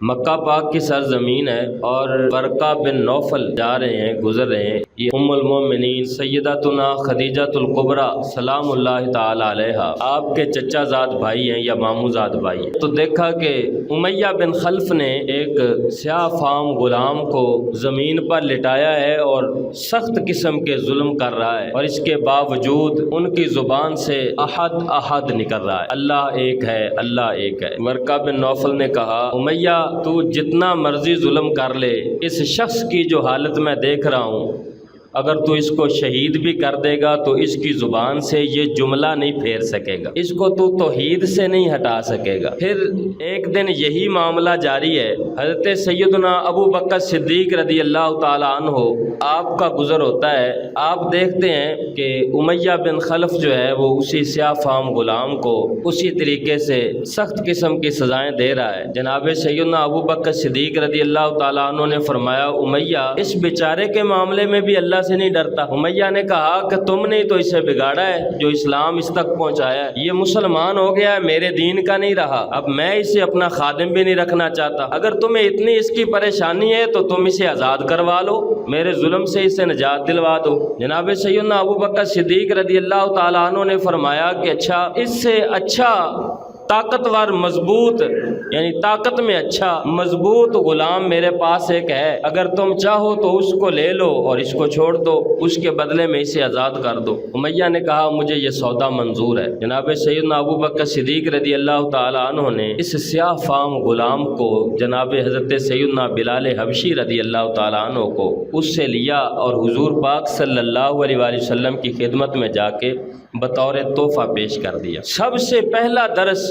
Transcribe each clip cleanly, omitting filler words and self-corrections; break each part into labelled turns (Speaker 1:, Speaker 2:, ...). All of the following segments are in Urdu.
Speaker 1: مکہ پاک کی سرزمین ہے اور ورقہ بن نوفل جا رہے ہیں، گزر رہے ہیں۔ یہ ام المومنین سیدتنا خدیجۃ الکبریٰ سلام اللہ تعالی علیہا آپ کے چچا زاد بھائی ہیں یا ماموں زاد بھائی ہیں۔ تو دیکھا کہ امیہ بن خلف نے ایک سیاہ فام غلام کو زمین پر لٹایا ہے اور سخت قسم کے ظلم کر رہا ہے، اور اس کے باوجود ان کی زبان سے احد احد نکل رہا ہے، اللہ ایک ہے، اللہ ایک ہے۔ ورقہ بن نوفل نے کہا، امیہ تو جتنا مرضی ظلم کر لے، اس شخص کی جو حالت میں دیکھ رہا ہوں، اگر تو اس کو شہید بھی کر دے گا تو اس کی زبان سے یہ جملہ نہیں پھیر سکے گا، اس کو تو توحید سے نہیں ہٹا سکے گا۔ پھر ایک دن یہی معاملہ جاری ہے، حضرت سیدنا ابو بکر صدیق رضی اللہ تعالیٰ عنہ آپ کا گزر ہوتا ہے۔ آپ دیکھتے ہیں کہ امیہ بن خلف جو ہے وہ اسی سیاہ فام غلام کو اسی طریقے سے سخت قسم کی سزائیں دے رہا ہے۔ جناب سیدنا ابو بکر صدیق رضی اللہ تعالیٰ عنہ نے فرمایا، امیہ اس بیچارے کے معاملے میں بھی اللہ سے نہیں ڈرتا۔ امیہ نے کہا کہ تم نے تو اسے بگاڑا ہے، جو اسلام اس تک پہنچایا ہے، یہ مسلمان ہو گیا ہے، میرے دین کا نہیں رہا، اب میں اسے اپنا خادم بھی نہیں رکھنا چاہتا۔ اگر تمہیں اتنی اس کی پریشانی ہے تو تم اسے آزاد کروا لو، میرے ظلم سے اسے نجات دلوا دو۔ جناب سیدنا ابو بکر صدیق رضی اللہ تعالیٰ عنہ نے فرمایا کہ اچھا، اس سے اچھا طاقتور مضبوط، یعنی طاقت میں اچھا مضبوط غلام میرے پاس ایک ہے، اگر تم چاہو تو اس کو لے لو اور اس کو چھوڑ دو، اس کے بدلے میں اسے آزاد کر دو۔ امیہ نے کہا، مجھے یہ سودا منظور ہے۔ جناب سیدنا ابو بکر صدیق رضی اللہ تعالیٰ عنہ نے اس سیاہ فام غلام کو جناب حضرت سیدنا بلال حبشی رضی اللہ تعالیٰ عنہ کو اس سے لیا اور حضور پاک صلی اللہ علیہ وآلہ وسلم کی خدمت میں جا کے بطور تحفہ پیش کر دیا۔ سب سے پہلا درس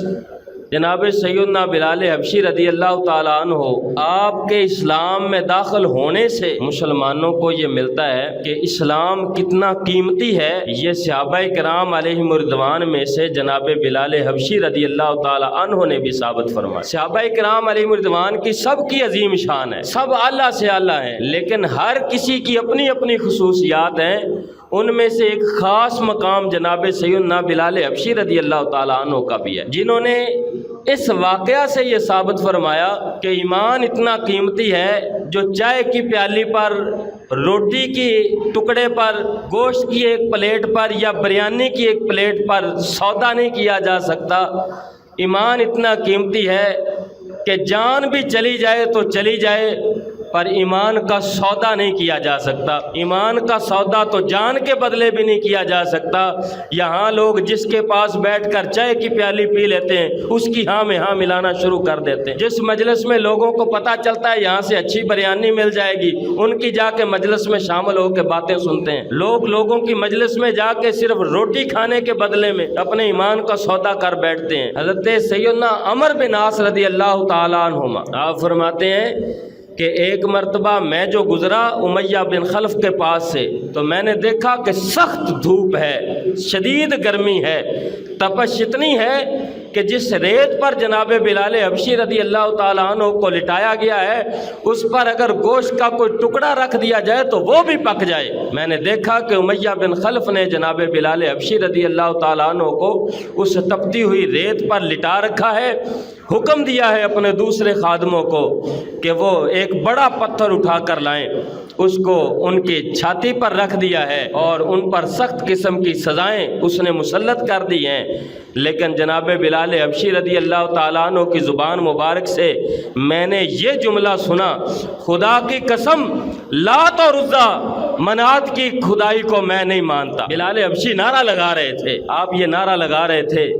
Speaker 1: جناب سیدنا بلال حبشی رضی اللہ تعالیٰ عنہ آپ کے اسلام میں داخل ہونے سے مسلمانوں کو یہ ملتا ہے کہ اسلام کتنا قیمتی ہے۔ یہ صحابہ کرام علیہم رضوان میں سے جناب بلال حبشی رضی اللہ تعالیٰ عنہ نے بھی ثابت فرمایا۔ صحابہ کرام علیہم رضوان کی سب کی عظیم شان ہے، سب اعلیٰ سے اعلیٰ ہیں، لیکن ہر کسی کی اپنی اپنی خصوصیات ہیں۔ ان میں سے ایک خاص مقام جناب سیدنا بلال حبشی رضی اللہ تعالیٰ عنہ کا بھی ہے، جنہوں نے اس واقعہ سے یہ ثابت فرمایا کہ ایمان اتنا قیمتی ہے جو چائے کی پیالی پر، روٹی کی ٹکڑے پر، گوشت کی ایک پلیٹ پر یا بریانی کی ایک پلیٹ پر سودا نہیں کیا جا سکتا۔ ایمان اتنا قیمتی ہے کہ جان بھی چلی جائے تو چلی جائے، پر ایمان کا سودا نہیں کیا جا سکتا۔ ایمان کا سودا تو جان کے بدلے بھی نہیں کیا جا سکتا۔ یہاں لوگ جس کے پاس بیٹھ کر چائے کی پیالی پی لیتے ہیں، اس کی ہاں میں ہاں ملانا شروع کر دیتے ہیں۔ جس مجلس میں لوگوں کو پتہ چلتا ہے یہاں سے اچھی بریانی مل جائے گی، ان کی جا کے مجلس میں شامل ہو کے باتیں سنتے ہیں۔ لوگ لوگوں کی مجلس میں جا کے صرف روٹی کھانے کے بدلے میں اپنے ایمان کا سودا کر بیٹھتے ہیں۔ حضرت سیدنا عمر بن عاص رضی اللہ تعالیٰ عنہما آپ فرماتے ہیں کہ ایک مرتبہ میں جو گزرا امیہ بن خلف کے پاس سے، تو میں نے دیکھا کہ سخت دھوپ ہے، شدید گرمی ہے، تپش اتنی ہے کہ جس ریت پر جناب بلال حبشی رضی اللہ تعالیٰ عنہ کو لٹایا گیا ہے، اس پر اگر گوشت کا کوئی ٹکڑا رکھ دیا جائے تو وہ بھی پک جائے۔ میں نے دیکھا کہ امیہ بن خلف نے جناب بلال حبشی رضی اللہ تعالیٰ عنہ کو اس تپتی ہوئی ریت پر لٹا رکھا ہے، حکم دیا ہے اپنے دوسرے خادموں کو کہ وہ ایک بڑا پتھر اٹھا کر لائیں، اس کو ان کی چھاتی پر رکھ دیا ہے اور ان پر سخت قسم کی سزائیں اس نے مسلط کر دی ہیں۔ لیکن جناب بلال حبشی رضی اللہ تعالیٰ عنہ کی زبان مبارک سے میں نے یہ جملہ سنا، خدا کی قسم، لات اور عزا، منات کی خدائی کو میں نہیں مانتا۔ بلال حبشی نعرہ لگا رہے تھے، آپ یہ نعرہ لگا رہے تھے،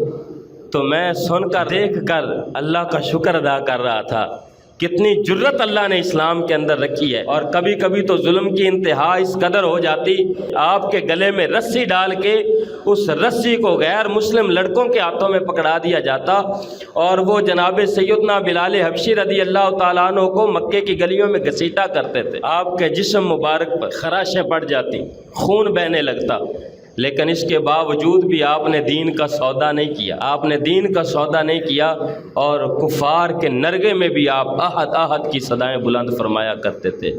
Speaker 1: تو میں سن کر دیکھ کر اللہ کا شکر ادا کر رہا تھا، کتنی جرت اللہ نے اسلام کے اندر رکھی ہے۔ اور کبھی کبھی تو ظلم کی انتہا اس قدر ہو جاتی، آپ کے گلے میں رسی ڈال کے اس رسی کو غیر مسلم لڑکوں کے ہاتھوں میں پکڑا دیا جاتا، اور وہ جناب سیدنا بلال حبشی رضی اللہ تعالیٰ عنہ کو مکے کی گلیوں میں گھسیٹا کرتے تھے، آپ کے جسم مبارک پر خراشیں پڑ جاتی، خون بہنے لگتا، لیکن اس کے باوجود بھی آپ نے دین کا سودا نہیں کیا، آپ نے دین کا سودا نہیں کیا، اور کفار کے نرغے میں بھی آپ احد احد کی صدائیں بلند فرمایا کرتے تھے۔